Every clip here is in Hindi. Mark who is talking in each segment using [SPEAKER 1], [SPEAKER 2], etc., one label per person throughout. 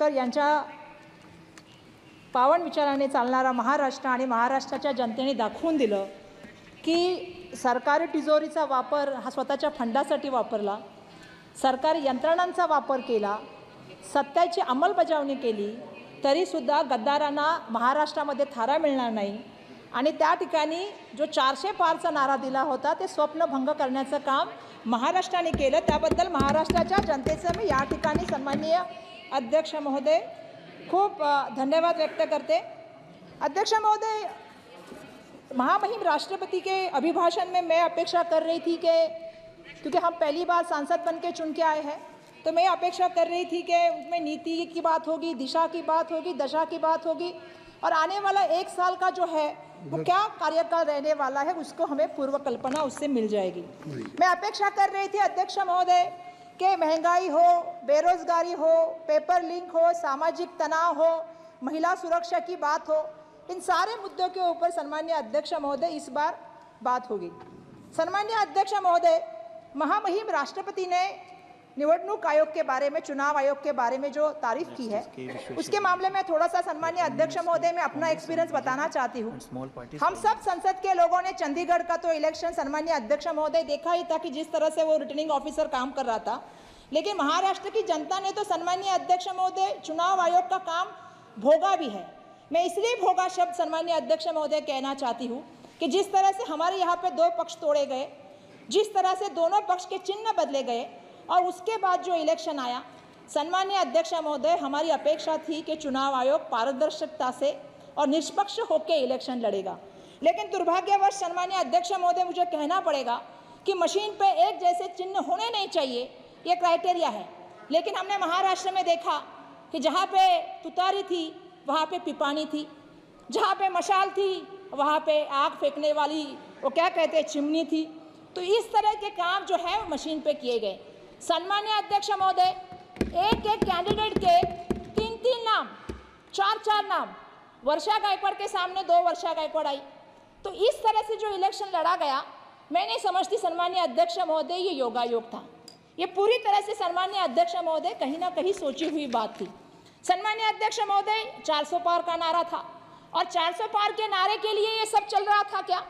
[SPEAKER 1] आंबेडकर यांच्या पावन विचाराने चालणारा महाराष्ट्र आणि महाराष्ट्राच्या जनतेने दाखवून दिलं की सरकारी तिजोरीचा वापर हा स्वतःच्या फंडासाठी वापरला, सरकारी यंत्रणांचा वापर केला, सत्याची अंमलबजावणी केली, तरीसुद्धा गद्दारांना महाराष्ट्रामध्ये थारा मिळणार नाही आणि त्या ठिकाणी जो 400 पारचा नारा दिला होता ते स्वप्नभंग करण्याचं काम महाराष्ट्राने केलं. त्याबद्दल महाराष्ट्राच्या जनतेचं मी या ठिकाणी सन्माननीय अध्यक्ष महोदय खूप धन्यवाद व्यक्त करते. अध्यक्ष महोदय, महामहिम राष्ट्रपति के अभिभाषण में मैं अपेक्षा कर रही थी कि क्योंकि हम पहली बार सांसद बन के चुन के आए हैं, तो मैं अपेक्षा कर रही थी कि उसमें नीति की बात होगी, दिशा की बात होगी, दशा की बात होगी और आने वाला 1 साल का जो है वो क्या कार्यकाल रहने वाला है उसको हमें पूर्व कल्पना उससे मिल जाएगी. मैं अपेक्षा कर रही थी अध्यक्ष महोदय कि महंगाई हो, बेरोजगारी हो, पेपर लिंक हो, सामाजिक तनाव हो, महिला सुरक्षा की बात हो, इन सारे मुद्दों के ऊपर सन्माननीय अध्यक्ष महोदय इस बार बात होगी. सन्माननीय अध्यक्ष महोदय, महामहिम राष्ट्रपति ने निवडणूक आयोग के बारे में, चुनाव आयोग के बारे में जो तारीफ की है उसके मामले में थोड़ा सा सन्माननीय अध्यक्ष महोदय मैं अपना एक्सपीरियंस बताना चाहती हूँ. हम सब संसद के लोगों ने चंडीगढ़ का तो इलेक्शन सन्माननीय अध्यक्ष महोदय देखा ही था कि जिस तरह से वो रिटर्निंग ऑफिसर काम कर रहा था, लेकिन महाराष्ट्र की जनता ने तो सन्माननीय अध्यक्ष महोदय चुनाव आयोग का काम भोगा भी है. मैं इसलिए भोगा शब्द सन्माननीय अध्यक्ष महोदय कहना चाहती हूँ कि जिस तरह से हमारे यहाँ पे 2 पक्ष तोड़े गए, जिस तरह से दोनों पक्ष के चिन्ह बदले गए और उसके बाद जो इलेक्शन आया, सन्माननीय अध्यक्ष महोदय हमारी अपेक्षा थी कि चुनाव आयोग पारदर्शिता से और निष्पक्ष होकर इलेक्शन लड़ेगा. लेकिन दुर्भाग्यवश सन्माननीय अध्यक्ष महोदय मुझे कहना पड़ेगा कि मशीन पे एक जैसे चिन्ह होने नहीं चाहिए, ये क्राइटेरिया है. लेकिन हमने महाराष्ट्र में देखा कि जहाँ पे तुतारी थी वहाँ पे पिपानी थी, जहाँ पे मशाल थी वहाँ पे आग फेंकने वाली वो क्या कहते हैं चिमनी थी. तो इस तरह के काम जो है वो मशीन पे किए गए. सन्माननीय अध्यक्ष महोदय, एक कैंडिडेट के 3 नाम, 4 नाम, वर्षा गायकवाड़ के सामने 2 वर्षा गायकवाड़ आई. तो इस तरह से जो इलेक्शन लड़ा गया, मैं नहीं समझती सन्माननीय अध्यक्ष महोदय ये योगायोग था. ये पूरी तरह से सन्माननीय अध्यक्ष महोदय कहीं ना कहीं सोची हुई बात थी. सन्माननीय अध्यक्ष महोदय 400 पार का नारा था और 400 पार के नारे के लिए ये सब चल रहा था क्या,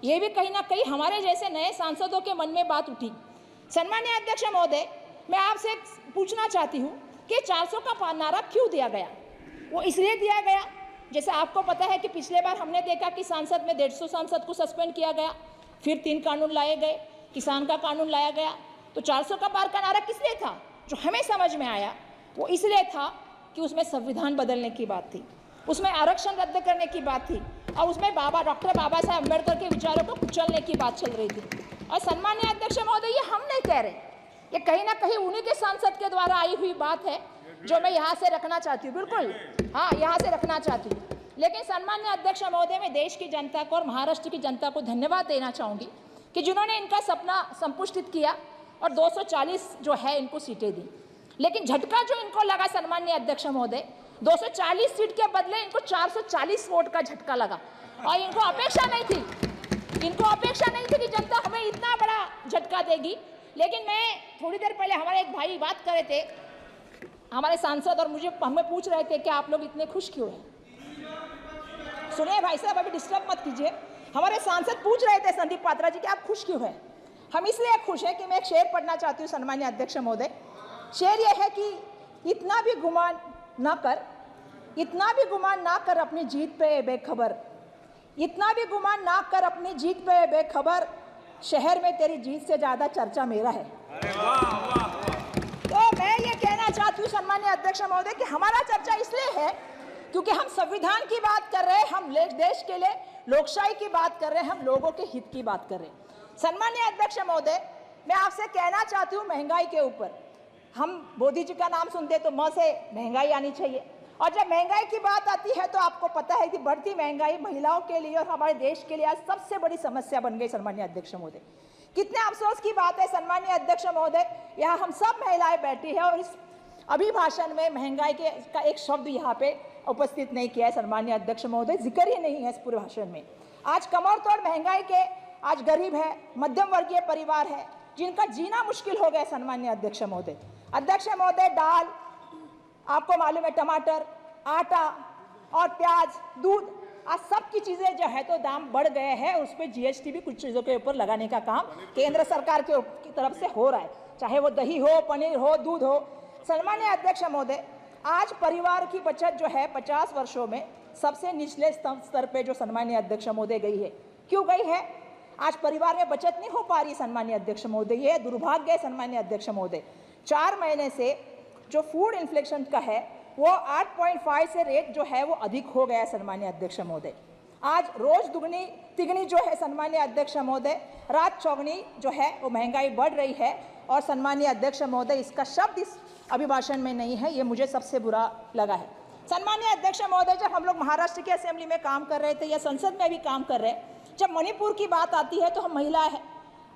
[SPEAKER 1] ये भी कहीं ना कहीं हमारे जैसे नए सांसदों के मन में बात उठी. सन्माननीय अध्यक्ष महोदय, मैं आपसे पूछना चाहती हूँ कि 400 का नारा क्यों दिया गया. वो इसलिए दिया गया, जैसे आपको पता है कि पिछले बार हमने देखा कि सांसद में 150 सांसद को सस्पेंड किया गया, फिर 3 कानून लाए गए, किसान का कानून लाया गया. तो 400 का पार का नारा किस लिए था, जो हमें समझ में आया वो इसलिए था कि उसमें संविधान बदलने की बात थी, उसमें आरक्षण रद्द करने की बात थी और उसमें डॉक्टर बाबा साहब अम्बेडकर के विचारों को कुचलने की बात चल रही थी. और सन्माननीय अध्यक्ष महोदय, ये हम नहीं कह रहे, ये कहीं ना कहीं उन्हीं के सांसद के द्वारा आई हुई बात है जो मैं यहाँ से रखना चाहती हूँ. बिल्कुल, हाँ, यहाँ से रखना चाहती हूँ. लेकिन सन्माननीय अध्यक्ष महोदय, मैं देश की जनता को और महाराष्ट्र की जनता को धन्यवाद देना चाहूँगी कि जिन्होंने इनका सपना संपुष्टित किया और 240 जो है इनको सीटें दी. लेकिन झटका जो इनको लगा सन्माननीय अध्यक्ष महोदय, 240 सीट के बदले इनको 440 वोट का झटका लगा. और इनको अपेक्षा नहीं थी कि जनता हमें इतना बड़ा झटका देगी. लेकिन मैं थोड़ी देर पहले हमारे एक भाई बात कर रहे थे, हमारे सांसद, और हमें पूछ रहे थे कि आप लोग इतने खुश क्यों हैं. सुनिए भाई साहब, अभी डिस्टर्ब मत कीजिए. हमारे सांसद पूछ रहे थे संदीप पात्रा जी कि आप खुश क्यों हैं. हम इसलिए खुश हैं कि मैं एक शेर पढ़ना चाहती हूँ सन्माननीय अध्यक्ष महोदय. शेर यह है कि इतना भी गुमान ना कर अपनी जीत पे बेखबर, इतना भी गुमान ना कर अपनी जीत पे बेखबर, शहर में तेरी जीत से ज़्यादा चर्चा मेरा है. तो मैं ये कहना चाहती हूँ सन्माननीय अध्यक्ष महोदय कि हमारा चर्चा इसलिए है क्योंकि हम संविधान की बात कर रहे हैं, हम देश के लिए लोकशाही की बात कर रहे हैं, हम लोगों के हित की बात कर रहे हैं. सन्माननीय अध्यक्ष महोदय, मैं आपसे कहना चाहती हूँ महंगाई के ऊपर, हम मोदी जी का नाम सुनते तो म से महंगाई आनी चाहिए, और जब महंगाई की बात आती है तो आपको पता है कि बढ़ती महंगाई महिलाओं के लिए और हमारे देश के लिए आज सबसे बड़ी समस्या बन गई. सन्माननीय अध्यक्ष महोदय, कितने अफसोस की बात है सन्माननीय अध्यक्ष महोदय, यहाँ हम सब महिलाएं बैठी हैं और इस अभिभाषण में महंगाई का एक शब्द यहाँ पे उपस्थित नहीं किया है. सन्माननीय अध्यक्ष महोदय, जिक्र ही नहीं है इस पूरे भाषण में. आज कमर तोड़ महंगाई के आज गरीब है, मध्यम वर्गीय परिवार है जिनका जीना मुश्किल हो गया. सन्माननीय अध्यक्ष महोदय, दाल, आपको मालूम है टमाटर, आटा और प्याज, दूध, आज सब की चीज़ें जो है तो दाम बढ़ गए हैं। उस पर जीएसटी भी कुछ चीज़ों के ऊपर लगाने का काम केंद्र सरकार की तरफ से हो रहा है, चाहे वो दही हो, पनीर हो, दूध हो। सम्मानीय अध्यक्ष महोदय, आज परिवार की बचत जो है 50 वर्षों में सबसे निचले स्तर पे जो सम्मानीय अध्यक्ष महोदय गई है। क्यों गई है? आज परिवार में बचत नहीं हो पा रही सम्मानीय अध्यक्ष महोदय, ये दुर्भाग्य है सम्मानीय अध्यक्ष महोदय। 4 महीने से जो फूड इन्फ्लेशन का है वो 8.5 से रेट जो है वो अधिक हो गया है सम्मानीय अध्यक्ष महोदय। आज रोज दुगनी तिगनी जो है सम्मानीय अध्यक्ष महोदय, रात चौगनी जो है वो महंगाई बढ़ रही है। और सम्मानीय अध्यक्ष महोदय, इसका शब्द इस अभिभाषण में नहीं है, ये मुझे सबसे बुरा लगा है। सम्मानीय अध्यक्ष महोदय, जब हम लोग महाराष्ट्र की असेंबली में काम कर रहे थे या संसद में भी काम कर रहे, जब मणिपुर की बात आती है तो हम महिलाएं हैं,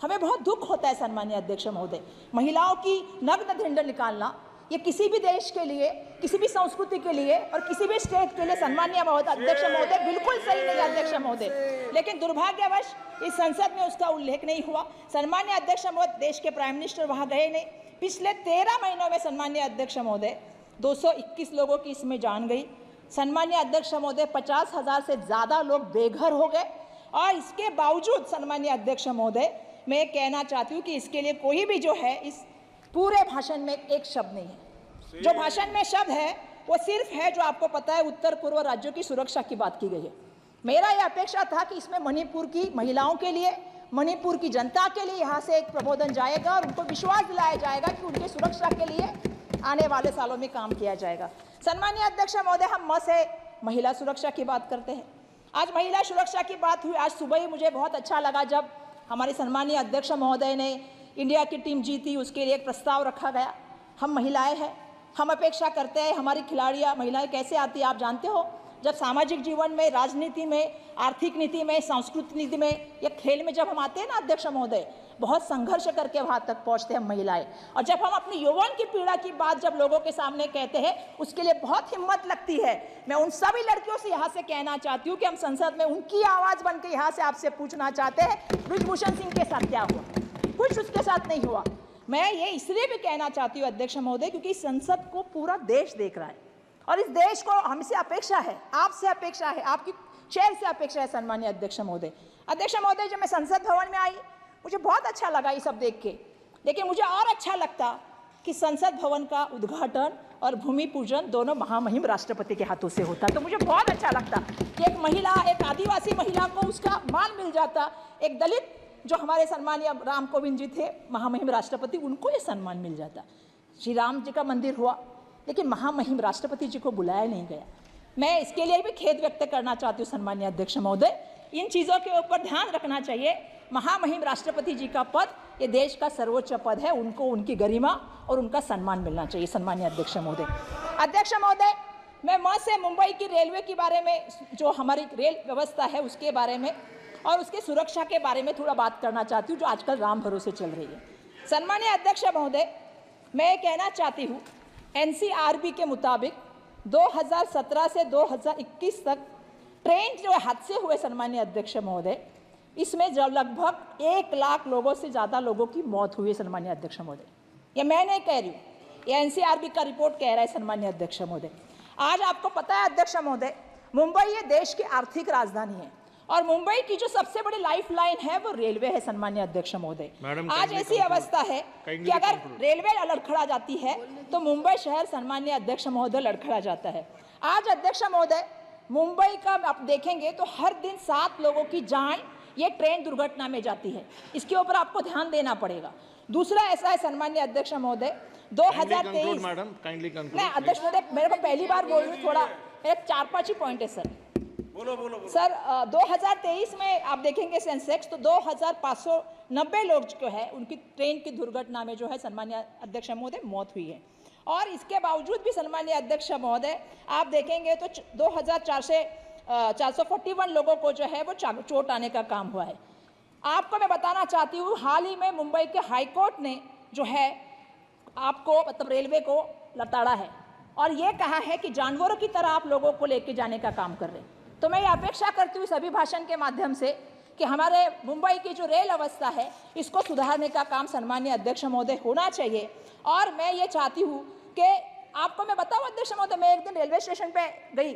[SPEAKER 1] हमें बहुत दुख होता है सम्मानीय अध्यक्ष महोदय। महिलाओं की नग्न ढिंड निकालना ये किसी भी देश के लिए, किसी भी संस्कृति के लिए और किसी भी स्टेट के लिए सम्मानीय अध्यक्ष महोदय बिल्कुल सही नहीं है अध्यक्ष महोदय। लेकिन दुर्भाग्यवश इस संसद में उसका उल्लेख नहीं हुआ। सम्मानीय अध्यक्ष महोदय, देश के प्राइम मिनिस्टर वहां गए नहीं। पिछले 13 महीनों में सम्मानीय अध्यक्ष महोदय 221 लोगों की इसमें जान गई। सम्मानीय अध्यक्ष महोदय, 50,000 से ज़्यादा लोग बेघर हो गए। और इसके बावजूद सम्मानीय अध्यक्ष महोदय, मैं कहना चाहती हूँ कि इसके लिए कोई भी जो है इस पूरे भाषण में एक शब्द नहीं है। जो भाषण में शब्द है वो सिर्फ है जो आपको पता है उत्तर पूर्व राज्यों की सुरक्षा की बात की गई है। मेरा ये अपेक्षा था कि इसमें मणिपुर की महिलाओं के लिए, मणिपुर की जनता के लिए यहाँ से एक प्रबोधन जाएगा और उनको विश्वास दिलाया जाएगा कि उनकी सुरक्षा के लिए आने वाले सालों में काम किया जाएगा। सम्मानीय अध्यक्ष महोदय, हम से महिला सुरक्षा की बात करते हैं। आज महिला सुरक्षा की बात हुई। आज सुबह ही मुझे बहुत अच्छा लगा जब हमारे सम्मानीय अध्यक्ष महोदय ने इंडिया की टीम जीती, उसके लिए एक प्रस्ताव रखा गया। हम महिलाएं हैं, हम अपेक्षा करते हैं हमारी खिलाड़ियां महिलाएं कैसे आती है आप जानते हो। जब सामाजिक जीवन में, राजनीति में, आर्थिक नीति में, सांस्कृतिक नीति में या खेल में जब हम आते हैं ना अध्यक्ष महोदय, बहुत संघर्ष करके वहाँ तक पहुँचते हैं महिलाएं। और जब हम अपनी यौवन की पीड़ा की बात जब लोगों के सामने कहते हैं, उसके लिए बहुत हिम्मत लगती है। मैं उन सभी लड़कियों से यहाँ से कहना चाहती हूँ कि हम संसद में उनकी आवाज़ बन के यहाँ से आपसे पूछना चाहते हैं, ब्रिजभूषण सिंह के साथ क्या हुआ? कुछ उसके साथ नहीं हुआ। मैं ये इसलिए भी कहना चाहती हूँ अध्यक्ष महोदय, क्योंकि संसद को पूरा देश देख रहा है और इस देश को हमसे अपेक्षा है, आपसे अपेक्षा है, आपकी चेयर से अपेक्षा है सम्मानीय अध्यक्ष महोदय। अध्यक्ष महोदय, जब मैं संसद भवन में आई मुझे बहुत अच्छा लगा ये सब देख के, लेकिन मुझे और अच्छा लगता कि संसद भवन का उद्घाटन और भूमि पूजन दोनों महामहिम राष्ट्रपति के हाथों से होता। तो मुझे बहुत अच्छा लगता कि एक महिला, एक आदिवासी महिला को उसका मान मिल जाता, एक दलित जो हमारे सम्मानीय राम कोविंद जी थे महामहिम राष्ट्रपति, उनको ये सम्मान मिल जाता। श्री राम जी का मंदिर हुआ लेकिन महामहिम राष्ट्रपति जी को बुलाया नहीं गया। मैं इसके लिए भी खेद व्यक्त करना चाहती हूँ सम्मानीय अध्यक्ष महोदय, इन चीज़ों के ऊपर ध्यान रखना चाहिए। महामहिम राष्ट्रपति जी का पद ये देश का सर्वोच्च पद है, उनको उनकी गरिमा और उनका सम्मान मिलना चाहिए सम्मानीय अध्यक्ष महोदय। अध्यक्ष महोदय, मैं से मुंबई की रेलवे के बारे में, जो हमारी रेल व्यवस्था है उसके बारे में और उसके सुरक्षा के बारे में थोड़ा बात करना चाहती हूँ, जो आजकल राम भरोसे चल रही है। सम्मानीय अध्यक्ष महोदय, मैं कहना चाहती हूँ एनसीआरबी के मुताबिक 2017 से 2021 तक ट्रेन जो हादसे हुए सम्मानीय अध्यक्ष महोदय, इसमें जो लगभग 1 लाख लोगों से ज़्यादा लोगों की मौत हुई है सम्मानीय अध्यक्ष महोदय। ये मैं नहीं कह रही हूँ, ये एनसीआरबी का रिपोर्ट कह रहा है सम्मानीय अध्यक्ष महोदय। आज आपको पता है अध्यक्ष महोदय, मुंबई ये देश की आर्थिक राजधानी है और मुंबई की जो सबसे बड़ी लाइफलाइन है वो रेलवे है सम्मानीय अध्यक्ष महोदय। आज ऐसी अवस्था है कि अगर रेलवे लड़खड़ा जाती है तो मुंबई शहर सम्मानीय अध्यक्ष महोदय लड़खड़ा जाता है। आज अध्यक्ष महोदय, मुंबई का आप देखेंगे तो हर दिन 7 लोगों की जान ये ट्रेन दुर्घटना में जाती है, इसके ऊपर आपको ध्यान देना पड़ेगा। दूसरा ऐसा है सम्मानीय अध्यक्ष महोदय, 2023 मैं अध्यक्ष महोदय मेरे को पहली बार बोल रही हूँ, थोड़ा मेरे 4-5 ही पॉइंट है सर। बोलो। सर 2023 में आप देखेंगे सेंसेक्स तो 2590 लोग जो है उनकी ट्रेन की दुर्घटना में जो है सम्मानीय अध्यक्ष महोदय मौत हुई है। और इसके बावजूद भी सम्मानीय अध्यक्ष महोदय आप देखेंगे तो 441 लोगों को जो है वो चोट आने का काम हुआ है। आपको मैं बताना चाहती हूँ, हाल ही में मुंबई के हाईकोर्ट ने जो है आपको मतलब रेलवे को लताड़ा है और ये कहा है कि जानवरों की तरह आप लोगों को लेके जाने का काम कर रहे हैं। तो मैं ये अपेक्षा करती हूँ सभी भाषण के माध्यम से कि हमारे मुंबई की जो रेल अवस्था है इसको सुधारने का काम सम्मानीय अध्यक्ष महोदय होना चाहिए। और मैं ये चाहती हूँ कि आपको मैं बताऊं अध्यक्ष महोदय, मैं एक दिन रेलवे स्टेशन पे गई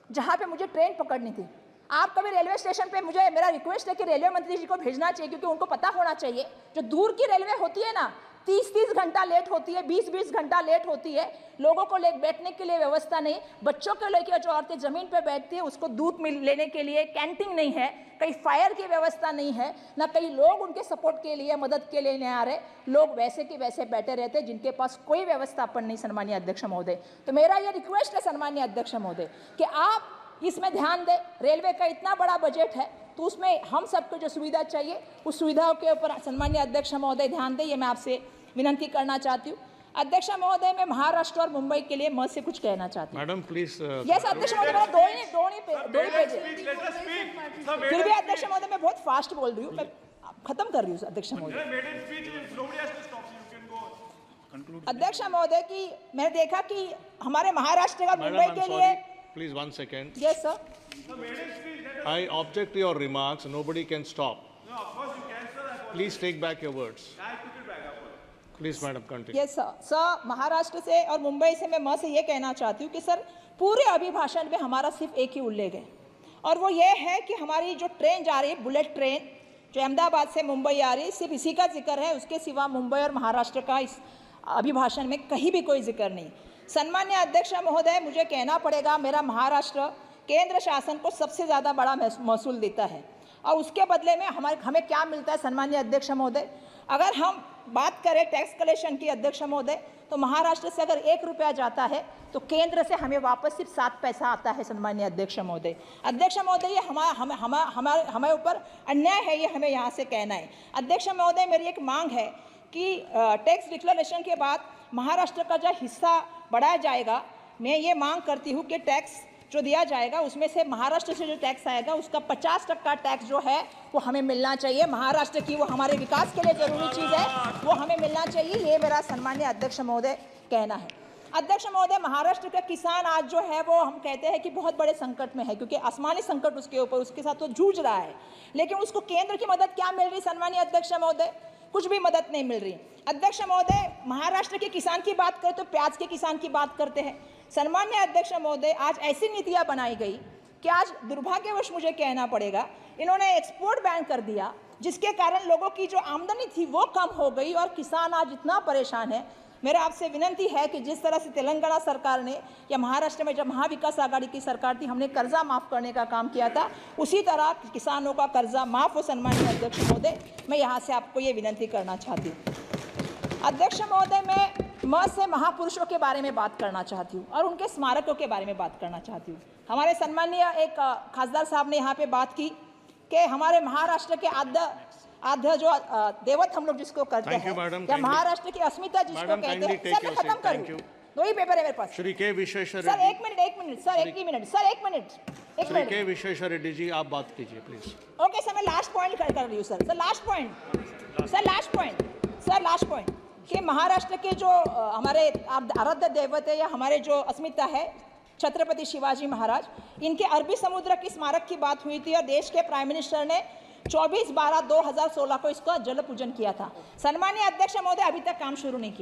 [SPEAKER 1] जहां पे मुझे ट्रेन पकड़नी थी। आप कभी रेलवे स्टेशन पे, मुझे मेरा रिक्वेस्ट है कि रेलवे मंत्री जी को भेजना चाहिए, क्योंकि उनको पता होना चाहिए जो दूर की रेलवे होती है ना, 30-30 घंटा लेट होती है, 20-20 घंटा लेट होती है, लोगों को बैठने के लिए व्यवस्था नहीं, बच्चों को लेकर जो औरतें जमीन पे बैठती है उसको दूध लेने के लिए कैंटीन नहीं है, कहीं फायर की व्यवस्था नहीं है, ना कई लोग उनके सपोर्ट के लिए, मदद के लिए नहीं आ रहे, लोग वैसे के वैसे बैठे रहते जिनके पास कोई व्यवस्थापन नहीं। सन्माननीय अध्यक्ष महोदय, तो मेरा ये रिक्वेस्ट है सन्माननीय अध्यक्ष महोदय कि आप इसमें ध्यान दें। रेलवे का इतना बड़ा बजट है तो उसमें हम सबको जो सुविधा चाहिए उस सुविधाओं के ऊपर सन्माननीय अध्यक्ष महोदय ध्यान दें, ये मैं आपसे विनती करना चाहती हूँ। अध्यक्ष महोदय, मैं महाराष्ट्र और मुंबई के लिए से कुछ कहना चाहती हूँ। Madam please. यस अध्यक्ष महोदय, मेरा दो ही पेज है, फिर भी अध्यक्ष महोदय मैं बहुत फास्ट बोल रही हूँ, मैं खत्म कर रही हूँ अध्यक्ष महोदय। अध्यक्ष महोदय की मैंने देखा कि हमारे महाराष्ट्र का मुंबई के लिए।
[SPEAKER 2] Please, 1 second.
[SPEAKER 1] Yes, sir.
[SPEAKER 2] I object to your remarks. Nobody can stop. No, of course you can, sir. Please take back your words. I took it back. Please, madam, continue.
[SPEAKER 1] Yes, sir. Sir, Maharashtra से और मुंबई से मैं से ये कहना चाहती हूँ कि सर पूरे अभिभाषण में हमारा सिर्फ एक ही उल्लेख है, और वो ये है कि हमारी जो ट्रेन जा रही है, बुलेट ट्रेन जो अहमदाबाद से मुंबई आ रही है, सिर्फ इसी का जिक्र है, उसके सिवा मुंबई और महाराष्ट्र का इस अभिभाषण में कहीं भी कोई जिक्र नहीं। सन्मान्य अध्यक्ष महोदय, मुझे कहना पड़ेगा, मेरा महाराष्ट्र केंद्र शासन को सबसे ज़्यादा बड़ा महसूल देता है, और उसके बदले में हमें क्या मिलता है सन्मान्य अध्यक्ष महोदय? अगर हम बात करें टैक्स कलेक्शन की अध्यक्ष महोदय, तो महाराष्ट्र से अगर 1 रुपया जाता है तो केंद्र से हमें वापस सिर्फ 7 पैसा आता है सन्मान्य अध्यक्ष महोदय। अध्यक्ष महोदय, ये हमारे ऊपर अन्याय है, ये हमें यहाँ से कहना है। अध्यक्ष महोदय, मेरी एक मांग है कि टैक्स डिक्लेरेशन के बाद महाराष्ट्र का जो हिस्सा बढ़ाया जाएगा, मैं ये मांग करती हूँ कि टैक्स जो दिया जाएगा उसमें से महाराष्ट्र से जो टैक्स आएगा उसका 50% टैक्स जो है वो हमें मिलना चाहिए। महाराष्ट्र की वो हमारे विकास के लिए जरूरी चीज़ है, वो हमें मिलना चाहिए, ये मेरा सन्मान्य अध्यक्ष महोदय कहना है। अध्यक्ष महोदय, महाराष्ट्र का किसान आज जो है वो हम कहते हैं कि बहुत बड़े संकट में है, क्योंकि आसमानी संकट उसके साथ वो जूझ रहा है, लेकिन उसको केंद्र की मदद क्या मिल रही सन्मान्य अध्यक्ष महोदय? कुछ भी मदद नहीं मिल रही। अध्यक्ष महोदय, महाराष्ट्र के किसान की बात करें तो प्याज के किसान की बात करते हैं। सन्मान्य अध्यक्ष महोदय, आज ऐसी नीतियां बनाई गई कि आज दुर्भाग्यवश मुझे कहना पड़ेगा, इन्होंने एक्सपोर्ट बैन कर दिया, जिसके कारण लोगों की जो आमदनी थी वो कम हो गई और किसान आज इतना परेशान है। मेरा आपसे विनती है कि जिस तरह से तेलंगाना सरकार ने या महाराष्ट्र में जब महाविकास आघाड़ी की सरकार थी, हमने कर्जा माफ़ करने का काम किया था, उसी तरह किसानों का कर्जा माफ़ हो सन्मान्य अध्यक्ष महोदय, मैं यहाँ से आपको ये विनती करना चाहती हूँ। अध्यक्ष महोदय, मैं से महापुरुषों के बारे में बात करना चाहती हूँ और उनके स्मारकों के बारे में बात करना चाहती हूँ। हमारे सन्माननीय एक खासदार साहब ने यहाँ पे बात की कि हमारे महाराष्ट्र के आद्य जो देवत हम लोग जिसको करते हैं, या महाराष्ट्र की अस्मिता जिसको कहते हैं, सर मैं खत्म करूँ, 2 ही पेपर है मेरे पास।
[SPEAKER 2] श्री के विश्वेश्वर
[SPEAKER 1] सर एक मिनट सर, एक मिनट
[SPEAKER 2] श्री के विश्वेश्वर रेड्डी जी, आप बात कीजिए प्लीज।
[SPEAKER 1] ओके सर, मैं लास्ट पॉइंट कर रही हूँ सर लास्ट पॉइंट कि महाराष्ट्र के जो हमारे आराध्य देवत है या हमारे जो अस्मिता है छत्रपति शिवाजी महाराज, इनके अरबी समुद्र की स्मारक की बात हुई थी और देश के प्राइम मिनिस्टर ने 24/12/2016 को इसका जल पूजन किया था। सन्माननीय अध्यक्ष महोदय, अभी तक काम शुरू नहीं किया।